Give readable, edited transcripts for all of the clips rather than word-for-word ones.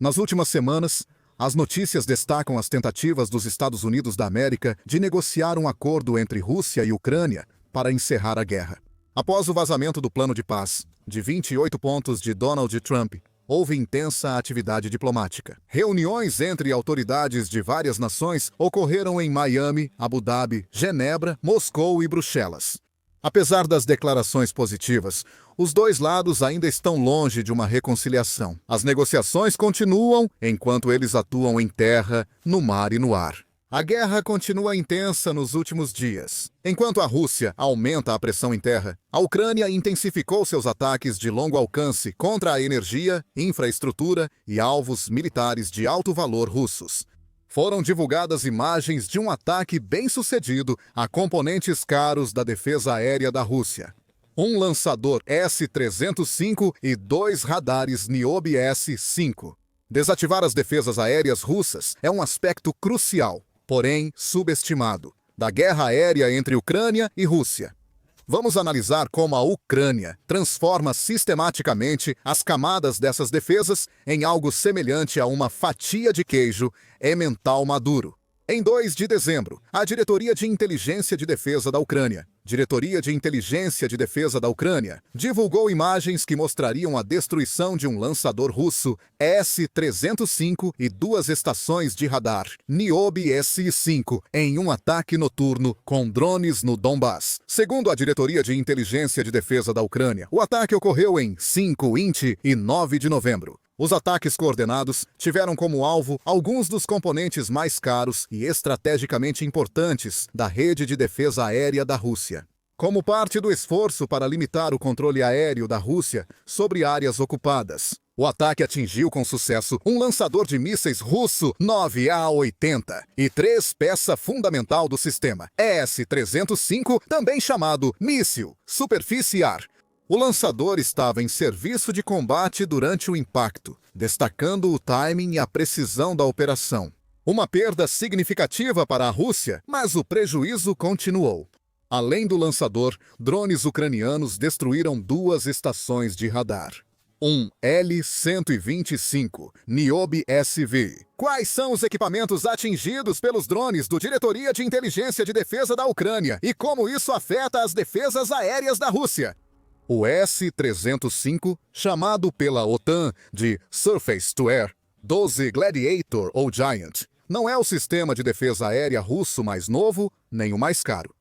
Nas últimas semanas, as notícias destacam as tentativas dos Estados Unidos da América de negociar um acordo entre Rússia e Ucrânia para encerrar a guerra. Após o vazamento do plano de paz, de 28 pontos de Donald Trump, houve intensa atividade diplomática. Reuniões entre autoridades de várias nações ocorreram em Miami, Abu Dhabi, Genebra, Moscou e Bruxelas. Apesar das declarações positivas, os dois lados ainda estão longe de uma reconciliação. As negociações continuam enquanto eles atuam em terra, no mar e no ar. A guerra continua intensa nos últimos dias. Enquanto a Rússia aumenta a pressão em terra, a Ucrânia intensificou seus ataques de longo alcance contra a energia, infraestrutura e alvos militares de alto valor russos. Foram divulgadas imagens de um ataque bem-sucedido a componentes caros da defesa aérea da Rússia. Um lançador S-305 e 2 radares Niobe S-5. Desativar as defesas aéreas russas é um aspecto crucial, porém subestimado, da guerra aérea entre Ucrânia e Rússia. Vamos analisar como a Ucrânia transforma sistematicamente as camadas dessas defesas em algo semelhante a uma fatia de queijo emmental maduro. Em 2 de dezembro, a Diretoria de Inteligência de Defesa da Ucrânia, divulgou imagens que mostrariam a destruição de um lançador russo S-305 e 2 estações de radar Niobe S-5 em um ataque noturno com drones no Donbas. Segundo a Diretoria de Inteligência de Defesa da Ucrânia, o ataque ocorreu em 5 e 9 de novembro. Os ataques coordenados tiveram como alvo alguns dos componentes mais caros e estrategicamente importantes da rede de defesa aérea da Rússia. Como parte do esforço para limitar o controle aéreo da Rússia sobre áreas ocupadas, o ataque atingiu com sucesso um lançador de mísseis russo 9A-80 e 3 peça fundamental do sistema S-305, também chamado míssil superfície-ar. O lançador estava em serviço de combate durante o impacto, destacando o timing e a precisão da operação. Uma perda significativa para a Rússia, mas o prejuízo continuou. Além do lançador, drones ucranianos destruíram 2 estações de radar. Um L-125 Niobe SV. Quais são os equipamentos atingidos pelos drones do Diretoria de Inteligência de Defesa da Ucrânia e como isso afeta as defesas aéreas da Rússia? O S-305, chamado pela OTAN de Surface-to-Air 12 Gladiator ou Giant, não é o sistema de defesa aérea russo mais novo nem o mais caro.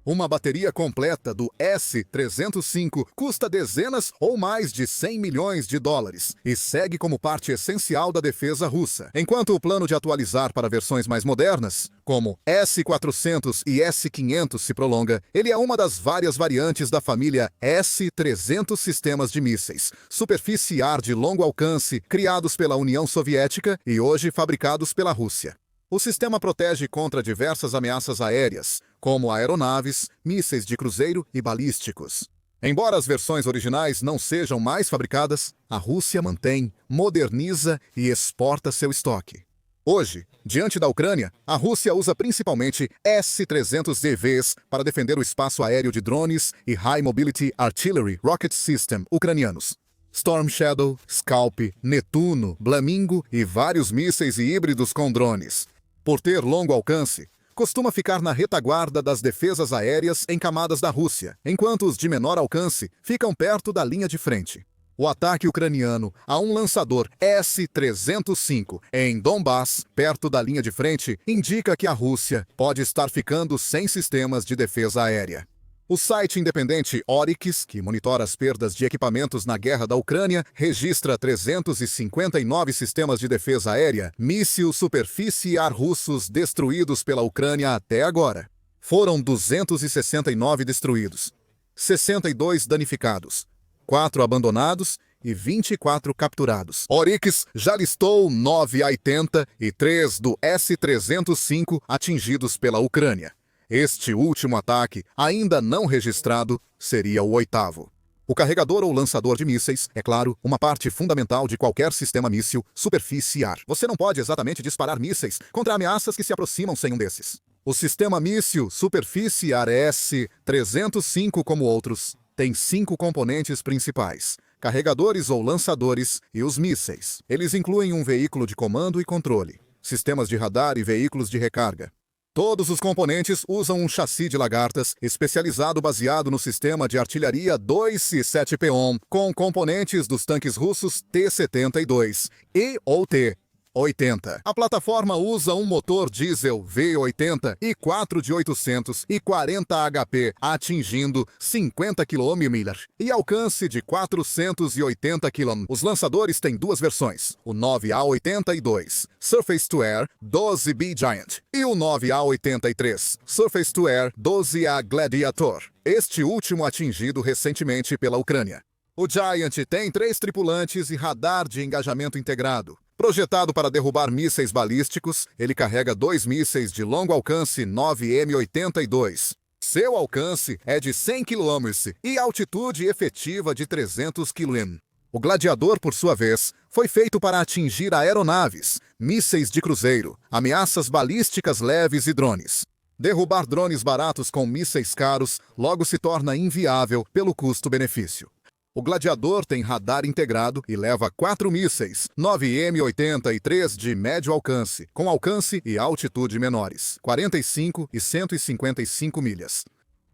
Uma bateria completa do S-305 custa dezenas ou mais de 100 milhões de dólares e segue como parte essencial da defesa russa. Enquanto o plano de atualizar para versões mais modernas, como S-400 e S-500 se prolonga, ele é uma das várias variantes da família S-300 sistemas de mísseis, superfície-ar de longo alcance, criados pela União Soviética e hoje fabricados pela Rússia. O sistema protege contra diversas ameaças aéreas, como aeronaves, mísseis de cruzeiro e balísticos. Embora as versões originais não sejam mais fabricadas, a Rússia mantém, moderniza e exporta seu estoque. Hoje, diante da Ucrânia, a Rússia usa principalmente S-300EVs para defender o espaço aéreo de drones e High Mobility Artillery Rocket System ucranianos. Storm Shadow, Scalp, Netuno, Flamingo e vários mísseis e híbridos com drones. Por ter longo alcance, costuma ficar na retaguarda das defesas aéreas em camadas da Rússia, enquanto os de menor alcance ficam perto da linha de frente. O ataque ucraniano a um lançador S-305 em Donbas, perto da linha de frente, indica que a Rússia pode estar ficando sem sistemas de defesa aérea. O site independente Oryx, que monitora as perdas de equipamentos na guerra da Ucrânia, registra 359 sistemas de defesa aérea, míssil superfície-ar russos destruídos pela Ucrânia até agora. Foram 269 destruídos, 62 danificados, 4 abandonados e 24 capturados. Oryx já listou 9 A-80 e 3 do S-305 atingidos pela Ucrânia. Este último ataque, ainda não registrado, seria o 8º. O carregador ou lançador de mísseis é, claro, uma parte fundamental de qualquer sistema míssil superfície-ar. Você não pode exatamente disparar mísseis contra ameaças que se aproximam sem um desses. O sistema míssil superfície-ar S-305, como outros, tem 5 componentes principais: carregadores ou lançadores e os mísseis. Eles incluem um veículo de comando e controle, sistemas de radar e veículos de recarga. Todos os componentes usam um chassi de lagartas especializado baseado no sistema de artilharia 2C7P-OM, com componentes dos tanques russos T-72 e ou T-80. A plataforma usa um motor diesel V80 e 4 de 840 HP, atingindo 50 km e alcance de 480 km. Os lançadores têm duas versões, o 9A82 Surface to Air 12B Giant e o 9A83 Surface to Air 12A Gladiator, este último atingido recentemente pela Ucrânia. O Giant tem 3 tripulantes e radar de engajamento integrado. Projetado para derrubar mísseis balísticos, ele carrega 2 mísseis de longo alcance 9M82. Seu alcance é de 100 km e altitude efetiva de 300 km. O Gladiador, por sua vez, foi feito para atingir aeronaves, mísseis de cruzeiro, ameaças balísticas leves e drones. Derrubar drones baratos com mísseis caros logo se torna inviável pelo custo-benefício. O Gladiador tem radar integrado e leva 4 mísseis 9M83 de médio alcance, com alcance e altitude menores, 45 e 155 milhas.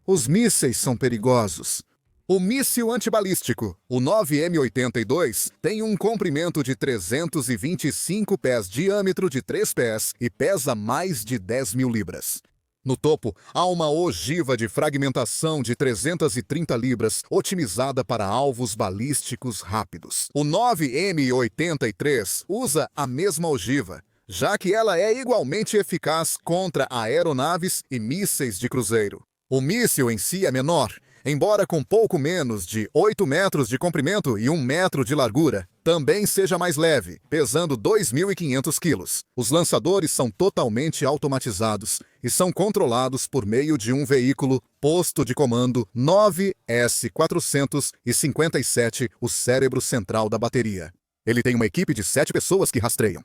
Os mísseis são perigosos. O míssil antibalístico, o 9M82, tem um comprimento de 325 pés, diâmetro de 3 pés e pesa mais de 10.000 libras. No topo, há uma ogiva de fragmentação de 330 libras, otimizada para alvos balísticos rápidos. O 9M83 usa a mesma ogiva, já que ela é igualmente eficaz contra aeronaves e mísseis de cruzeiro. O míssil em si é menor, embora com pouco menos de 8 metros de comprimento e 1 metro de largura, também seja mais leve, pesando 2.500 quilos. Os lançadores são totalmente automatizados e são controlados por meio de um veículo posto de comando 9S457, o cérebro central da bateria. Ele tem uma equipe de 7 pessoas que rastreiam.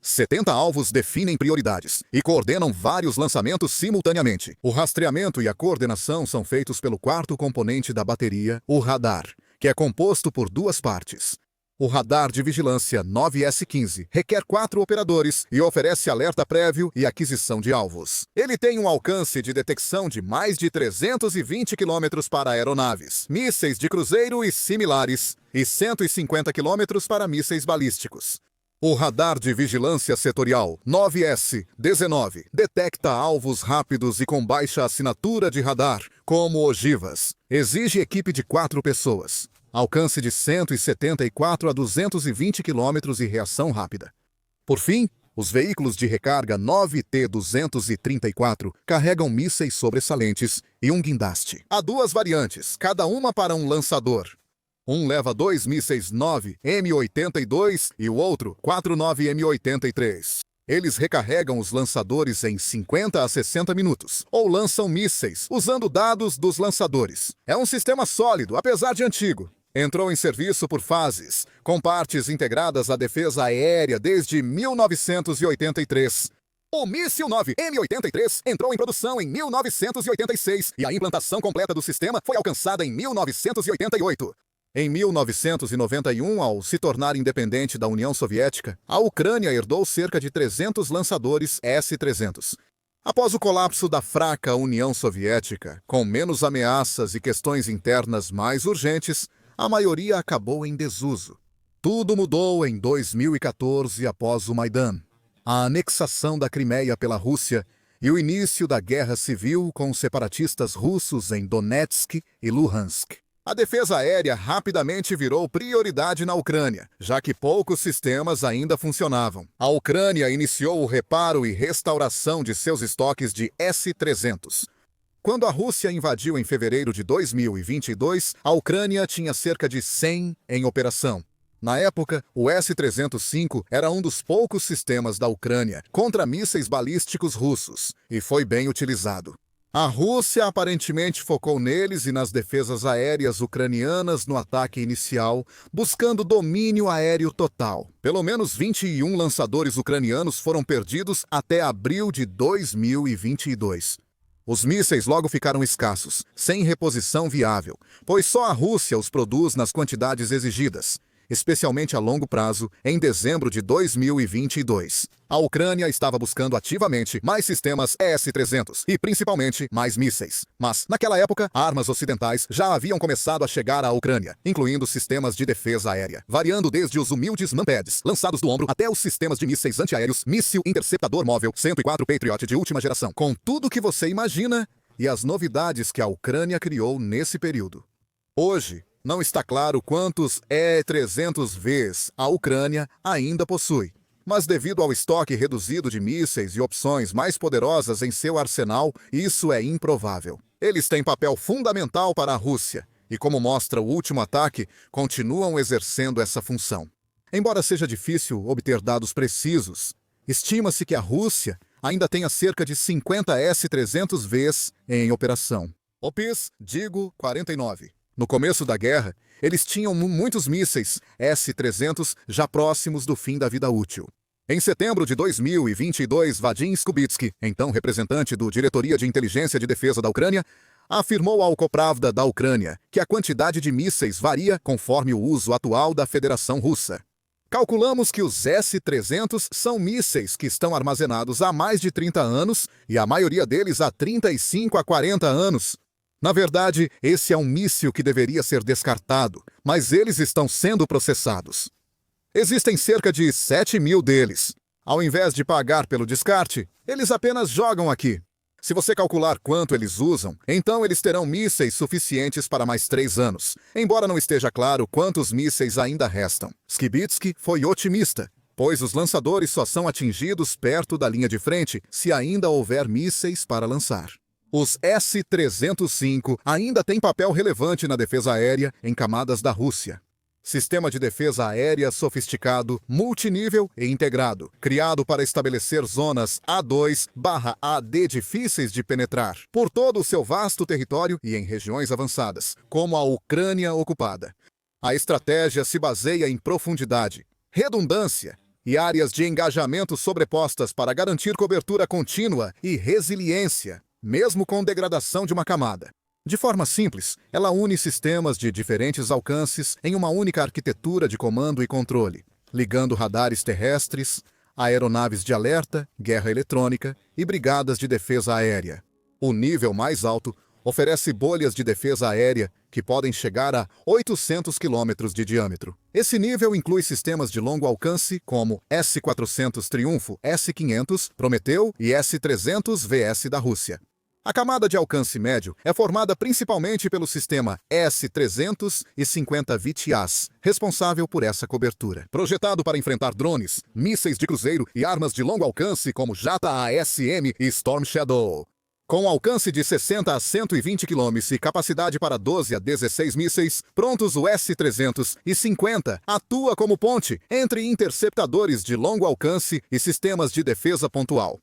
70 alvos definem prioridades e coordenam vários lançamentos simultaneamente. O rastreamento e a coordenação são feitos pelo quarto componente da bateria, o radar, que é composto por 2 partes. O radar de vigilância 9S15 requer 4 operadores e oferece alerta prévio e aquisição de alvos. Ele tem um alcance de detecção de mais de 320 km para aeronaves, mísseis de cruzeiro e similares, e 150 km para mísseis balísticos. O radar de vigilância setorial 9S19 detecta alvos rápidos e com baixa assinatura de radar, como ogivas. Exige equipe de 4 pessoas. Alcance de 174 a 220 km e reação rápida. Por fim, os veículos de recarga 9T234 carregam mísseis sobressalentes e um guindaste. Há 2 variantes, cada uma para um lançador. Um leva 2 mísseis 9M82 e o outro 4 9M83. Eles recarregam os lançadores em 50 a 60 minutos, ou lançam mísseis usando dados dos lançadores. É um sistema sólido, apesar de antigo. Entrou em serviço por fases, com partes integradas à defesa aérea desde 1983. O míssil 9M83 entrou em produção em 1986 e a implantação completa do sistema foi alcançada em 1988. Em 1991, ao se tornar independente da União Soviética, a Ucrânia herdou cerca de 300 lançadores S-300. Após o colapso da fraca União Soviética, com menos ameaças e questões internas mais urgentes, a maioria acabou em desuso. Tudo mudou em 2014 após o Maidan, a anexação da Crimeia pela Rússia e o início da guerra civil com os separatistas russos em Donetsk e Luhansk. A defesa aérea rapidamente virou prioridade na Ucrânia, já que poucos sistemas ainda funcionavam. A Ucrânia iniciou o reparo e restauração de seus estoques de S-300. Quando a Rússia invadiu em fevereiro de 2022, a Ucrânia tinha cerca de 100 em operação. Na época, o S-305 era um dos poucos sistemas da Ucrânia contra mísseis balísticos russos, e foi bem utilizado. A Rússia aparentemente focou neles e nas defesas aéreas ucranianas no ataque inicial, buscando domínio aéreo total. Pelo menos 21 lançadores ucranianos foram perdidos até abril de 2022. Os mísseis logo ficaram escassos, sem reposição viável, pois só a Rússia os produz nas quantidades exigidas, especialmente a longo prazo, em dezembro de 2022. A Ucrânia estava buscando ativamente mais sistemas S-300 e, principalmente, mais mísseis. Mas, naquela época, armas ocidentais já haviam começado a chegar à Ucrânia, incluindo sistemas de defesa aérea, variando desde os humildes Manpads, lançados do ombro, até os sistemas de mísseis antiaéreos, míssil interceptador móvel 104 Patriot de última geração, com tudo que você imagina e as novidades que a Ucrânia criou nesse período. Hoje, não está claro quantos E-300Vs a Ucrânia ainda possui, mas devido ao estoque reduzido de mísseis e opções mais poderosas em seu arsenal, isso é improvável. Eles têm papel fundamental para a Rússia e, como mostra o último ataque, continuam exercendo essa função. Embora seja difícil obter dados precisos, estima-se que a Rússia ainda tenha cerca de 50 S-300Vs em operação. OPIS, digo 49. No começo da guerra, eles tinham muitos mísseis S-300 já próximos do fim da vida útil. Em setembro de 2022, Vadim Skubitsky, então representante do Diretoria de Inteligência de Defesa da Ucrânia, afirmou ao Ukrpravda da Ucrânia que a quantidade de mísseis varia conforme o uso atual da Federação Russa. Calculamos que os S-300 são mísseis que estão armazenados há mais de 30 anos e a maioria deles há 35 a 40 anos. Na verdade, esse é um míssil que deveria ser descartado, mas eles estão sendo processados. Existem cerca de 7.000 deles. Ao invés de pagar pelo descarte, eles apenas jogam aqui. Se você calcular quanto eles usam, então eles terão mísseis suficientes para mais 3 anos, embora não esteja claro quantos mísseis ainda restam. Skibitsky foi otimista, pois os lançadores só são atingidos perto da linha de frente se ainda houver mísseis para lançar. Os S-305 ainda têm papel relevante na defesa aérea em camadas da Rússia. Sistema de defesa aérea sofisticado, multinível e integrado, criado para estabelecer zonas A2/AD difíceis de penetrar, por todo o seu vasto território e em regiões avançadas, como a Ucrânia ocupada. A estratégia se baseia em profundidade, redundância e áreas de engajamento sobrepostas para garantir cobertura contínua e resiliência, mesmo com degradação de uma camada. De forma simples, ela une sistemas de diferentes alcances em uma única arquitetura de comando e controle, ligando radares terrestres, aeronaves de alerta, guerra eletrônica e brigadas de defesa aérea. O nível mais alto oferece bolhas de defesa aérea que podem chegar a 800 km de diâmetro. Esse nível inclui sistemas de longo alcance como S-400 Triunfo, S-500, Prometeu e S-300VS da Rússia. A camada de alcance médio é formada principalmente pelo sistema S-350 VIT-AS, responsável por essa cobertura. Projetado para enfrentar drones, mísseis de cruzeiro e armas de longo alcance como JASM e Storm Shadow. Com alcance de 60 a 120 km e capacidade para 12 a 16 mísseis, prontos o S-350 atua como ponte entre interceptadores de longo alcance e sistemas de defesa pontual.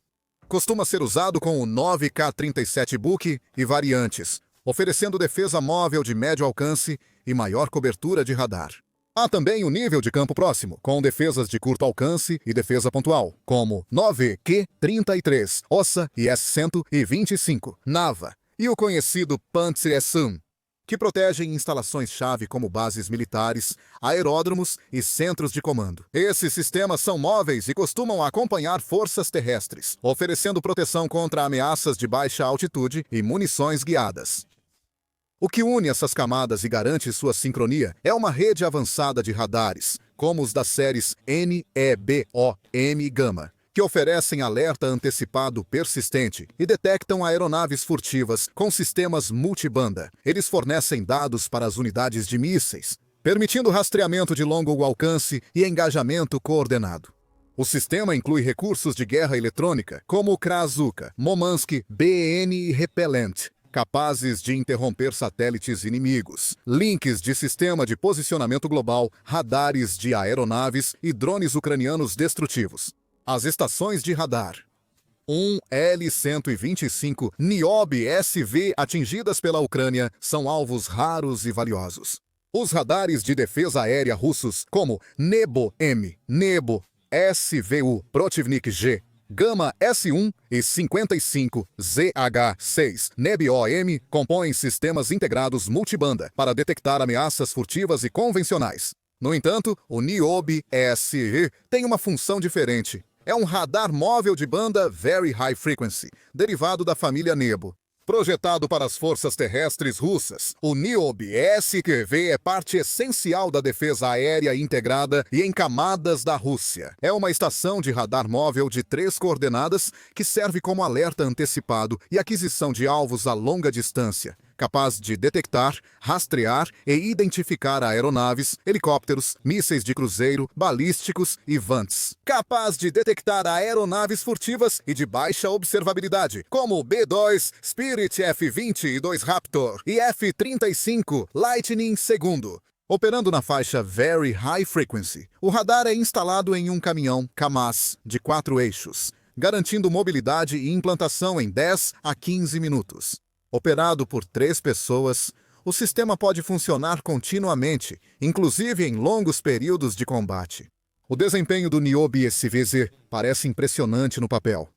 Costuma ser usado com o 9K-37 Buk e variantes, oferecendo defesa móvel de médio alcance e maior cobertura de radar. Há também o nível de campo próximo, com defesas de curto alcance e defesa pontual, como 9Q-33, OSA e S-125, NAVA, e o conhecido Pantsir-S-1, que protegem instalações-chave como bases militares, aeródromos e centros de comando. Esses sistemas são móveis e costumam acompanhar forças terrestres, oferecendo proteção contra ameaças de baixa altitude e munições guiadas. O que une essas camadas e garante sua sincronia é uma rede avançada de radares, como os das séries NEBOM e Gama, que oferecem alerta antecipado persistente e detectam aeronaves furtivas com sistemas multibanda. Eles fornecem dados para as unidades de mísseis, permitindo rastreamento de longo alcance e engajamento coordenado. O sistema inclui recursos de guerra eletrônica, como o Krasuka, Momansky, BN e Repellent, capazes de interromper satélites inimigos, links de sistema de posicionamento global, radares de aeronaves e drones ucranianos destrutivos. As estações de radar. Um L-125 Niobe SV atingidas pela Ucrânia são alvos raros e valiosos. Os radares de defesa aérea russos, como Nebo-M, Nebo, SVU, Protivnik G, Gama S1 e 55ZH6 NEB-OM compõem sistemas integrados multibanda para detectar ameaças furtivas e convencionais. No entanto, o Niobe SE tem uma função diferente. É um radar móvel de banda Very High Frequency, derivado da família Nebo. Projetado para as forças terrestres russas, o Niobe SQV é parte essencial da defesa aérea integrada e em camadas da Rússia. É uma estação de radar móvel de 3 coordenadas que serve como alerta antecipado e aquisição de alvos a longa distância, capaz de detectar, rastrear e identificar aeronaves, helicópteros, mísseis de cruzeiro, balísticos e vantes. Capaz de detectar aeronaves furtivas e de baixa observabilidade, como o B-2 Spirit F-22 Raptor e F-35 Lightning II. Operando na faixa Very High Frequency, o radar é instalado em um caminhão KAMAZ de 4 eixos, garantindo mobilidade e implantação em 10 a 15 minutos. Operado por 3 pessoas, o sistema pode funcionar continuamente, inclusive em longos períodos de combate. O desempenho do Niobe SVZ parece impressionante no papel.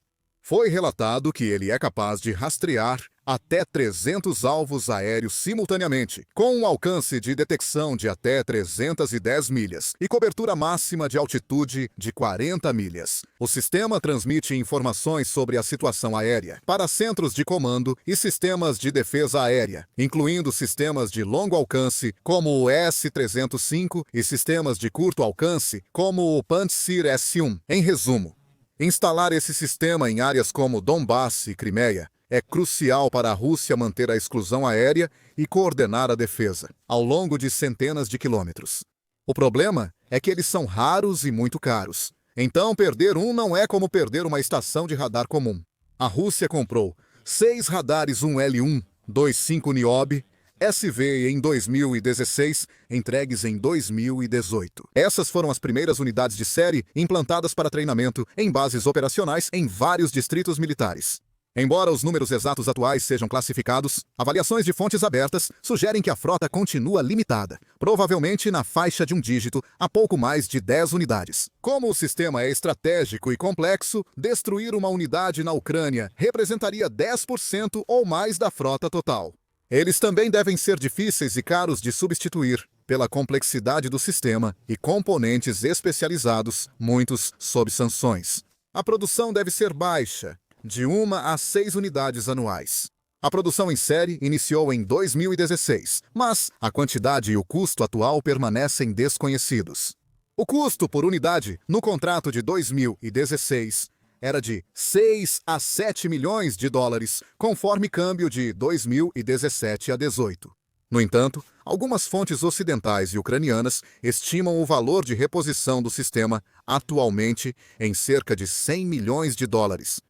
Foi relatado que ele é capaz de rastrear até 300 alvos aéreos simultaneamente, com um alcance de detecção de até 310 milhas e cobertura máxima de altitude de 40 milhas. O sistema transmite informações sobre a situação aérea para centros de comando e sistemas de defesa aérea, incluindo sistemas de longo alcance, como o S-305, e sistemas de curto alcance, como o Pantsir S-1. Em resumo, instalar esse sistema em áreas como Donbass e Crimeia é crucial para a Rússia manter a exclusão aérea e coordenar a defesa, ao longo de centenas de quilômetros. O problema é que eles são raros e muito caros. Então, perder um não é como perder uma estação de radar comum. A Rússia comprou 6 radares 1L1-25 Niobe SV em 2016, entregues em 2018. Essas foram as primeiras unidades de série implantadas para treinamento em bases operacionais em vários distritos militares. Embora os números exatos atuais sejam classificados, avaliações de fontes abertas sugerem que a frota continua limitada, provavelmente na faixa de um dígito, a pouco mais de 10 unidades. Como o sistema é estratégico e complexo, destruir uma unidade na Ucrânia representaria 10% ou mais da frota total. Eles também devem ser difíceis e caros de substituir, pela complexidade do sistema e componentes especializados, muitos sob sanções. A produção deve ser baixa, de 1 a 6 unidades anuais. A produção em série iniciou em 2016, mas a quantidade e o custo atual permanecem desconhecidos. O custo por unidade, no contrato de 2016, era de 6 a 7 milhões de dólares, conforme câmbio de 2017 a 18. No entanto, algumas fontes ocidentais e ucranianas estimam o valor de reposição do sistema atualmente em cerca de 100 milhões de dólares.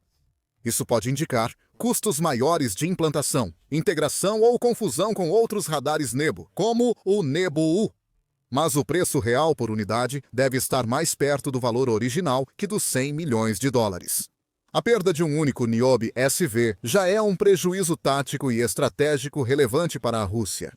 Isso pode indicar custos maiores de implantação, integração ou confusão com outros radares Nebo, como o Nebo-U. Mas o preço real por unidade deve estar mais perto do valor original que dos 100 milhões de dólares. A perda de um único Niobe SV já é um prejuízo tático e estratégico relevante para a Rússia.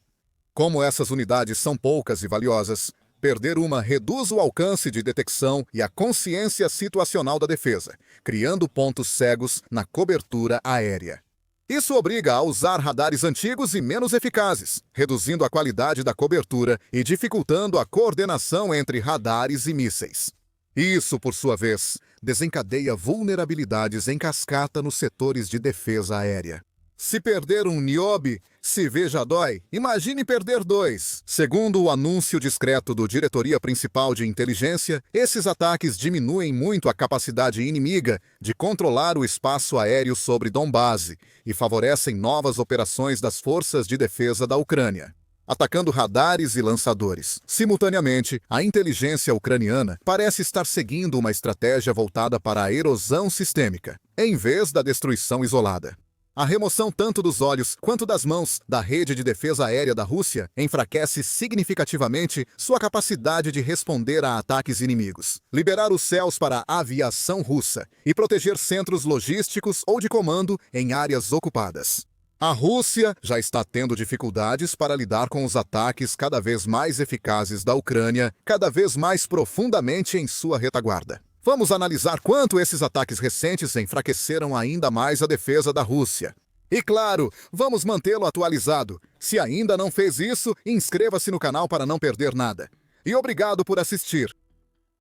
Como essas unidades são poucas e valiosas, perder uma reduz o alcance de detecção e a consciência situacional da defesa, criando pontos cegos na cobertura aérea. Isso obriga a usar radares antigos e menos eficazes, reduzindo a qualidade da cobertura e dificultando a coordenação entre radares e mísseis. Isso, por sua vez, desencadeia vulnerabilidades em cascata nos setores de defesa aérea. Se perder um Niobe, se veja dói, imagine perder 2. Segundo o anúncio discreto do Diretoria Principal de Inteligência, esses ataques diminuem muito a capacidade inimiga de controlar o espaço aéreo sobre Donbass e favorecem novas operações das forças de defesa da Ucrânia, atacando radares e lançadores. Simultaneamente, a inteligência ucraniana parece estar seguindo uma estratégia voltada para a erosão sistêmica, em vez da destruição isolada. A remoção tanto dos olhos quanto das mãos da rede de defesa aérea da Rússia enfraquece significativamente sua capacidade de responder a ataques inimigos, liberar os céus para a aviação russa e proteger centros logísticos ou de comando em áreas ocupadas. A Rússia já está tendo dificuldades para lidar com os ataques cada vez mais eficazes da Ucrânia, cada vez mais profundamente em sua retaguarda. Vamos analisar quanto esses ataques recentes enfraqueceram ainda mais a defesa da Rússia. E claro, vamos mantê-lo atualizado. Se ainda não fez isso, inscreva-se no canal para não perder nada. E obrigado por assistir.